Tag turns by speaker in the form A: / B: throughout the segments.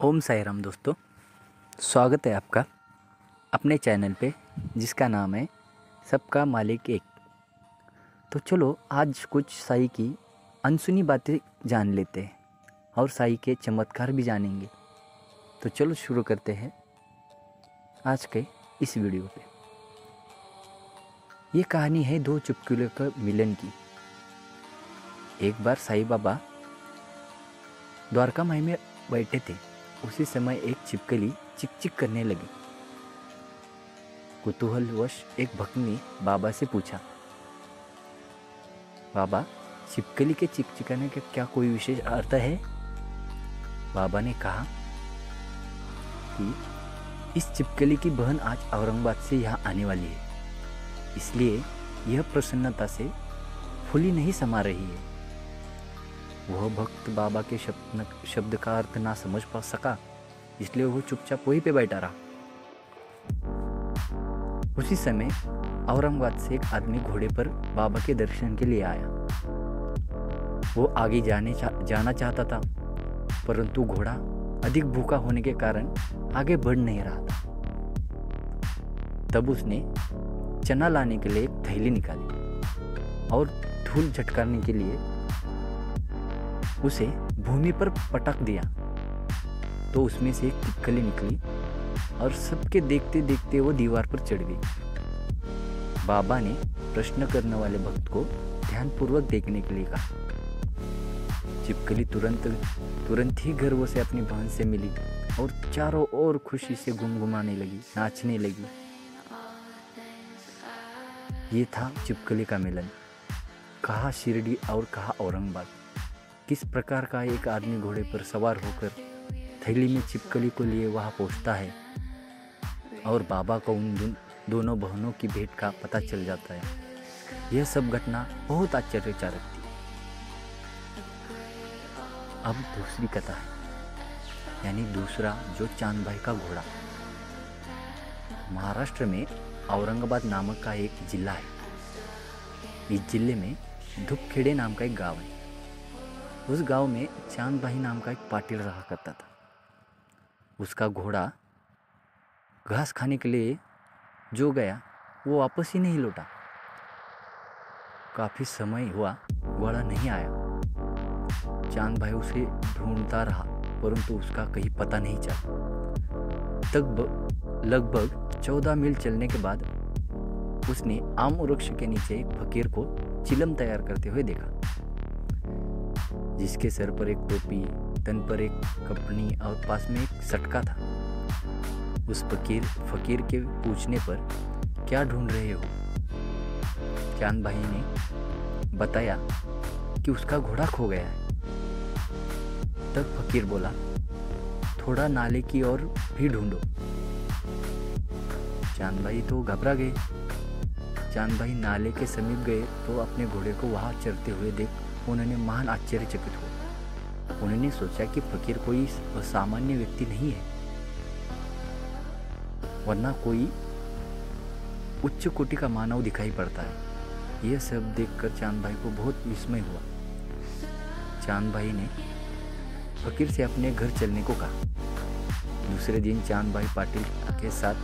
A: ओम साई राम दोस्तों, स्वागत है आपका अपने चैनल पे जिसका नाम है सबका मालिक एक। तो चलो आज कुछ साई की अनसुनी बातें जान लेते हैं और साई के चमत्कार भी जानेंगे। तो चलो शुरू करते हैं आज के इस वीडियो पे। ये कहानी है दो चुटकुलों के मिलन की। एक बार साईं बाबा द्वारका माई में बैठे थे। उसी समय एक छिपकली चिक चिक करने लगी। कुतूहलवश एक भक्त ने बाबा से पूछा, बाबा, छिपकली के चिकचिकाने का क्या कोई विशेष अर्थ है? बाबा ने कहा कि इस छिपकली की बहन आज औरंगाबाद से यहाँ आने वाली है, इसलिए यह प्रसन्नता से फूली नहीं समा रही है। वह भक्त बाबा के शब्द का अर्थ ना समझ पा सका, इसलिए वो चुपचाप वहीं पे बैठा रहा। उसी समय औरंगाबाद से एक आदमी घोड़े पर बाबा के दर्शन के लिए आया। वो आगे जाना चाहता था, परंतु घोड़ा अधिक भूखा होने के कारण आगे बढ़ नहीं रहा था। तब उसने चना लाने के लिए एक थैली निकाली और धूल झटकारने के लिए उसे भूमि पर पटक दिया, तो उसमें से एक छिपकली निकली और सबके देखते देखते वो दीवार पर चढ़ गई। बाबा ने प्रश्न करने वाले भक्त को ध्यानपूर्वक देखने के लिए कहा। छिपकली तुरंत ही गर्व से अपनी बहन से मिली और चारों ओर खुशी से गुमगुमाने लगी, नाचने लगी। ये था छिपकली का मिलन। कहा शिरडी और कहा औरंगाबाद। किस प्रकार का एक आदमी घोड़े पर सवार होकर थैली में छिपकली को लिए वहाँ पहुँचता है और बाबा को उन दोनों बहनों की भेंट का पता चल जाता है। यह सब घटना बहुत आश्चर्यजनक थी। अब दूसरी कथा है, यानी दूसरा जो चांद भाई का घोड़ा। महाराष्ट्र में औरंगाबाद नामक का एक जिला है। इस जिले में धूपखेड़े नाम का एक गांव है। उस गांव में चांद भाई नाम का एक पाटिल रहा करता था। उसका घोड़ा घास खाने के लिए जो गया वो वापस ही नहीं लौटा। काफ़ी समय हुआ, घोड़ा नहीं आया। चांद भाई उसे ढूंढता रहा, परंतु उसका कहीं पता नहीं चला। तब लगभग 14 मील चलने के बाद उसने आम वृक्ष के नीचे एक फकीर को चिलम तैयार करते हुए देखा, जिसके सर पर एक टोपी, तन पर एक कपनी और पास में एक सटका था। उस फकीर के पूछने पर, क्या ढूंढ रहे हो? चांद भाई ने बताया कि उसका घोड़ा खो गया है। तब फकीर बोला, थोड़ा नाले की ओर भी ढूंढो। चांद भाई तो घबरा गए। चांद भाई नाले के समीप गए तो अपने घोड़े को वहां चरते हुए देख उन्होंने महान आश्चर्यचकित हुए। उन्होंने सोचा कि फकीर कोई असामान्य व्यक्ति नहीं है, वरना कोई उच्च कोटि का मानव दिखाई पड़ता है। यह सब देखकर चांद भाई को बहुत विस्मय हुआ। चांद भाई ने फकीर से अपने घर चलने को कहा। दूसरे दिन चांद भाई पाटिल के साथ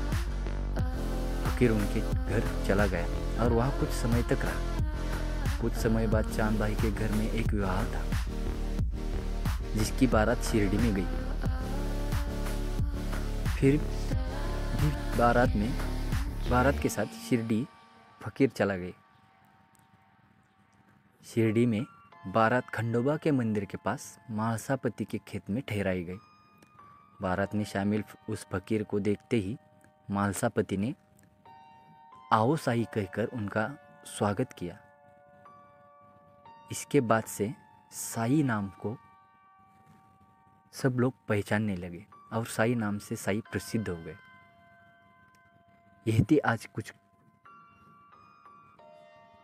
A: फकीर उनके घर चला गया और वहाँ कुछ समय तक रहा। कुछ समय बाद चांद भाई के घर में एक विवाह था, जिसकी बारात शिरडी में गई। फिर भी बारात के साथ शिरडी फकीर चला गए। शिरडी में बारात खंडोबा के मंदिर के पास महासापति के खेत में ठहराई गई। बारात में शामिल उस फकीर को देखते ही मालसापति ने आओ साई कहकर उनका स्वागत किया। इसके बाद से साई नाम को सब लोग पहचानने लगे और साई नाम से साई प्रसिद्ध हो गए। यह थी आज कुछ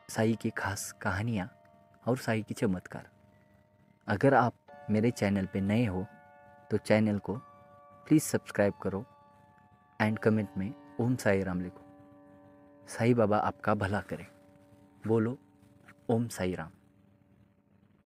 A: साई की खास कहानियाँ और साई की चमत्कार। अगर आप मेरे चैनल पे नए हो तो चैनल को प्लीज़ सब्सक्राइब करो एंड कमेंट में ओम साई राम लिखो। साई बाबा आपका भला करें। बोलो ओम साई राम।